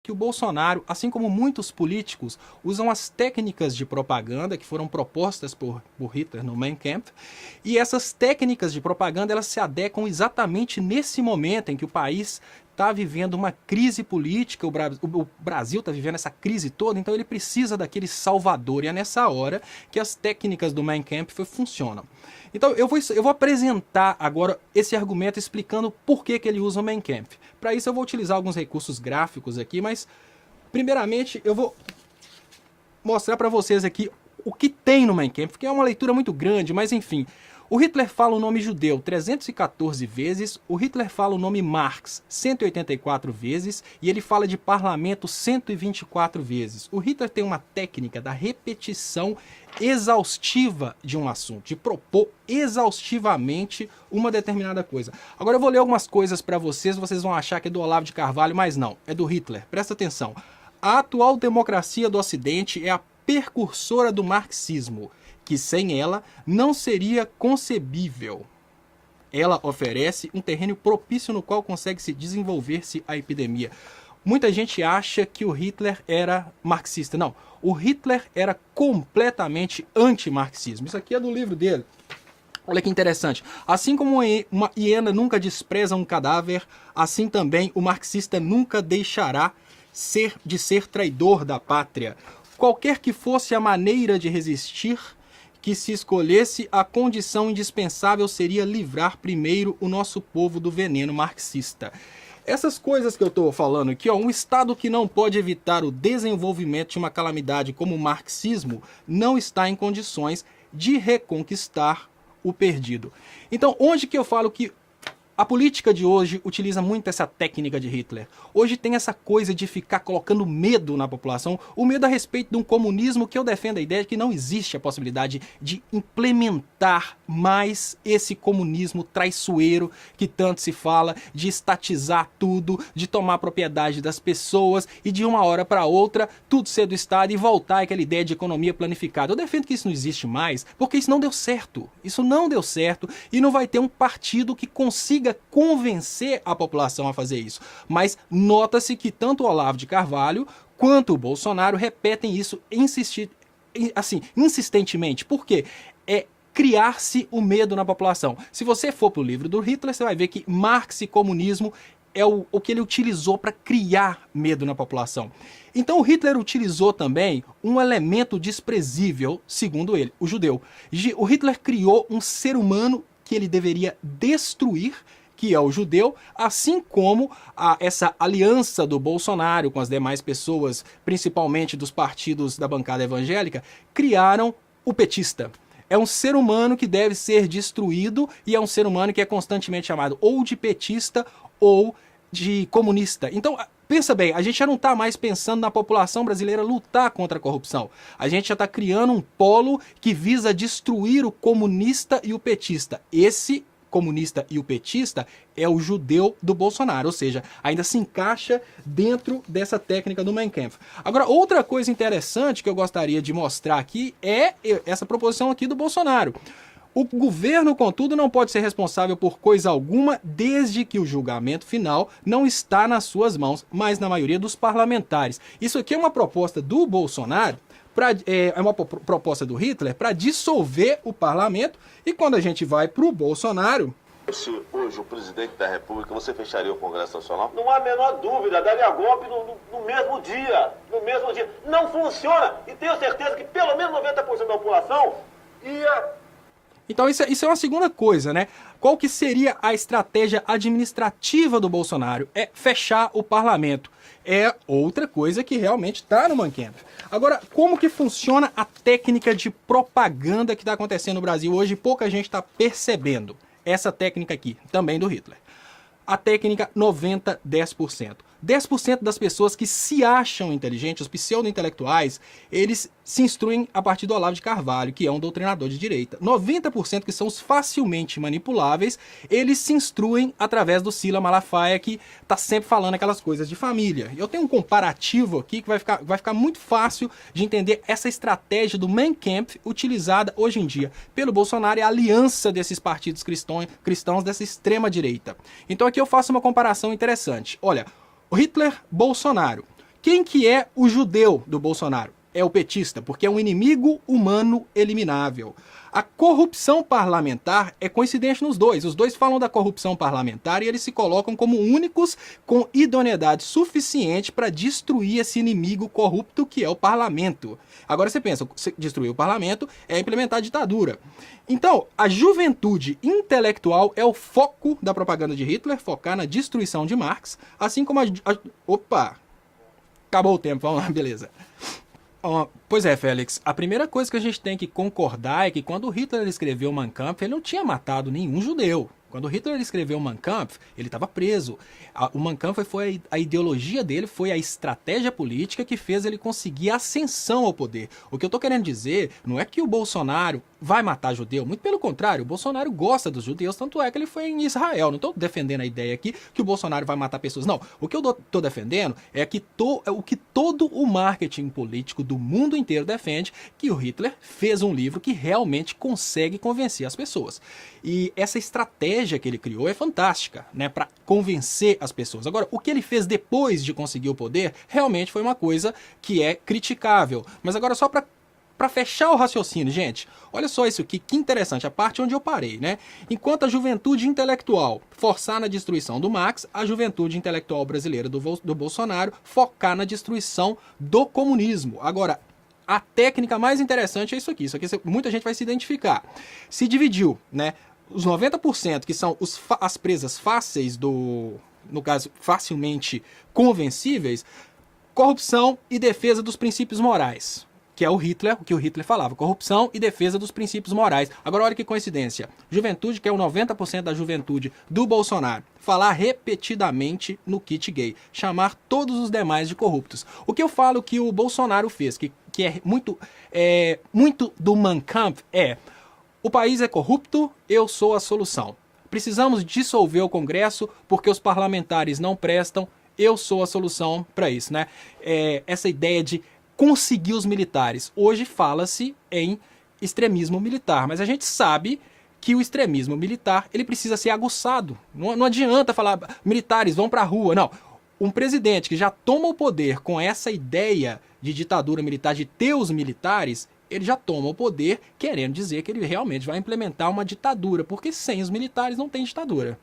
que o Bolsonaro, assim como muitos políticos, usam as técnicas de propaganda que foram propostas por Hitler no Mein Kampf, e essas técnicas de propaganda elas se adequam exatamente nesse momento em que o país está vivendo uma crise política, o Brasil está vivendo essa crise toda, então ele precisa daquele salvador, e é nessa hora que as técnicas do Mein Kampf funcionam. Então eu vou apresentar agora esse argumento explicando por que ele usa o Mein Kampf. Para isso eu vou utilizar alguns recursos gráficos aqui, mas primeiramente eu vou mostrar para vocês aqui o que tem no Mein Kampf, que é uma leitura muito grande, mas enfim. O Hitler fala o nome judeu 314 vezes, o Hitler fala o nome Marx 184 vezes e ele fala de parlamento 124 vezes. O Hitler tem uma técnica da repetição exaustiva de um assunto, de propor exaustivamente uma determinada coisa. Agora eu vou ler algumas coisas para vocês vão achar que é do Olavo de Carvalho, mas não, é do Hitler. Presta atenção. A atual democracia do Ocidente é a precursora do marxismo, que sem ela não seria concebível. Ela oferece um terreno propício no qual consegue se desenvolver-se a epidemia. Muita gente acha que o Hitler era marxista. Não, o Hitler era completamente anti-marxismo. Isso aqui é do livro dele. Olha que interessante. Assim como uma hiena nunca despreza um cadáver, assim também o marxista nunca deixará de ser traidor da pátria. Qualquer que fosse a maneira de resistir, que se escolhesse, a condição indispensável seria livrar primeiro o nosso povo do veneno marxista. Essas coisas que eu estou falando aqui, um Estado que não pode evitar o desenvolvimento de uma calamidade como o marxismo, não está em condições de reconquistar o perdido. Então, onde que eu falo que a política de hoje utiliza muito essa técnica de Hitler? Hoje tem essa coisa de ficar colocando medo na população, o medo a respeito de um comunismo que eu defendo a ideia de que não existe a possibilidade de implementar mais esse comunismo traiçoeiro que tanto se fala, de estatizar tudo, de tomar propriedade das pessoas e de uma hora para outra tudo ser do Estado e voltar àquela ideia de economia planificada. Eu defendo que isso não existe mais, porque isso não deu certo. Isso não deu certo e não vai ter um partido que consiga convencer a população a fazer isso. Mas nota-se que tanto o Olavo de Carvalho quanto o Bolsonaro repetem isso insistentemente. Por quê? É criar-se o medo na população. Se você for para o livro do Hitler, você vai ver que Marx e comunismo é o que ele utilizou para criar medo na população. Então o Hitler utilizou também um elemento desprezível, segundo ele, o judeu. O Hitler criou um ser humano que ele deveria destruir, que é o judeu, assim como essa aliança do Bolsonaro com as demais pessoas, principalmente dos partidos da bancada evangélica, criaram o petista. É um ser humano que deve ser destruído e é um ser humano que é constantemente chamado ou de petista ou de comunista. Então, pensa bem, a gente já não está mais pensando na população brasileira lutar contra a corrupção. A gente já está criando um polo que visa destruir o comunista e o petista. Esse comunista e o petista é o judeu do Bolsonaro, ou seja, ainda se encaixa dentro dessa técnica do Mein Kampf. Agora, outra coisa interessante que eu gostaria de mostrar aqui é essa proposição aqui do Bolsonaro. O governo, contudo, não pode ser responsável por coisa alguma desde que o julgamento final não está nas suas mãos, mas na maioria dos parlamentares. Isso aqui é uma proposta do Bolsonaro, é uma proposta do Hitler para dissolver o parlamento, e quando a gente vai para o Bolsonaro... Se hoje o presidente da República, você fecharia o Congresso Nacional? Não há a menor dúvida, daria golpe no mesmo dia. No mesmo dia. Não funciona, e tenho certeza que pelo menos 90% da população ia... Então isso é uma segunda coisa, né? Qual que seria a estratégia administrativa do Bolsonaro? É fechar o parlamento. É outra coisa que realmente está no Mein Kampf. Agora, como que funciona a técnica de propaganda que está acontecendo no Brasil hoje? Pouca gente está percebendo essa técnica aqui, também do Hitler. A técnica 90-10%. 10% das pessoas que se acham inteligentes, os pseudo-intelectuais, eles se instruem a partir do Olavo de Carvalho, que é um doutrinador de direita. 90% que são os facilmente manipuláveis, eles se instruem através do Sila Malafaia, que está sempre falando aquelas coisas de família. Eu tenho um comparativo aqui que vai ficar muito fácil de entender essa estratégia do Mein Kampf utilizada hoje em dia pelo Bolsonaro e a aliança desses partidos cristãos dessa extrema direita. Então aqui eu faço uma comparação interessante. Olha, o Hitler, Bolsonaro. Quem que é o judeu do Bolsonaro? É o petista, porque é um inimigo humano eliminável. A corrupção parlamentar é coincidente nos dois. Os dois falam da corrupção parlamentar e eles se colocam como únicos com idoneidade suficiente para destruir esse inimigo corrupto que é o parlamento. Agora você pensa, destruir o parlamento é implementar a ditadura. Então, a juventude intelectual é o foco da propaganda de Hitler, focar na destruição de Marx, assim como Opa! Acabou o tempo, vamos lá, beleza. Pois é, Félix, a primeira coisa que a gente tem que concordar é que quando Hitler escreveu Mein Kampf, ele não tinha matado nenhum judeu. Quando Hitler escreveu Mein Kampf, ele estava preso. O Mein Kampf foi a ideologia dele, foi a estratégia política que fez ele conseguir ascensão ao poder. O que eu estou querendo dizer não é que o Bolsonaro vai matar judeu, muito pelo contrário, o Bolsonaro gosta dos judeus, tanto é que ele foi em Israel. Não estou defendendo a ideia aqui que o Bolsonaro vai matar pessoas, não. O que eu estou defendendo é que o que todo o marketing político do mundo inteiro defende, que o Hitler fez um livro que realmente consegue convencer as pessoas. E essa estratégia que ele criou é fantástica, né, para convencer as pessoas. Agora, o que ele fez depois de conseguir o poder realmente foi uma coisa que é criticável. Mas agora só para fechar o raciocínio, gente, olha só isso aqui, que interessante, a parte onde eu parei, né? Enquanto a juventude intelectual forçar na destruição do Marx, a juventude intelectual brasileira do Bolsonaro focar na destruição do comunismo. Agora, a técnica mais interessante é isso aqui muita gente vai se identificar. Se dividiu, né? Os 90% que são as presas fáceis no caso, facilmente convencíveis, corrupção e defesa dos princípios morais. Que é o que o Hitler falava, corrupção e defesa dos princípios morais. Agora olha que coincidência, juventude, que é o 90% da juventude do Bolsonaro, falar repetidamente no kit gay, chamar todos os demais de corruptos. O que eu falo que o Bolsonaro fez, que é muito do Mein Kampf, o país é corrupto, eu sou a solução. Precisamos dissolver o Congresso porque os parlamentares não prestam, eu sou a solução para isso, né? Essa ideia de conseguir os militares. Hoje fala-se em extremismo militar, mas a gente sabe que o extremismo militar ele precisa ser aguçado. Não adianta falar militares vão para a rua, não. Um presidente que já toma o poder com essa ideia de ditadura militar, de ter os militares, ele já toma o poder querendo dizer que ele realmente vai implementar uma ditadura, porque sem os militares não tem ditadura.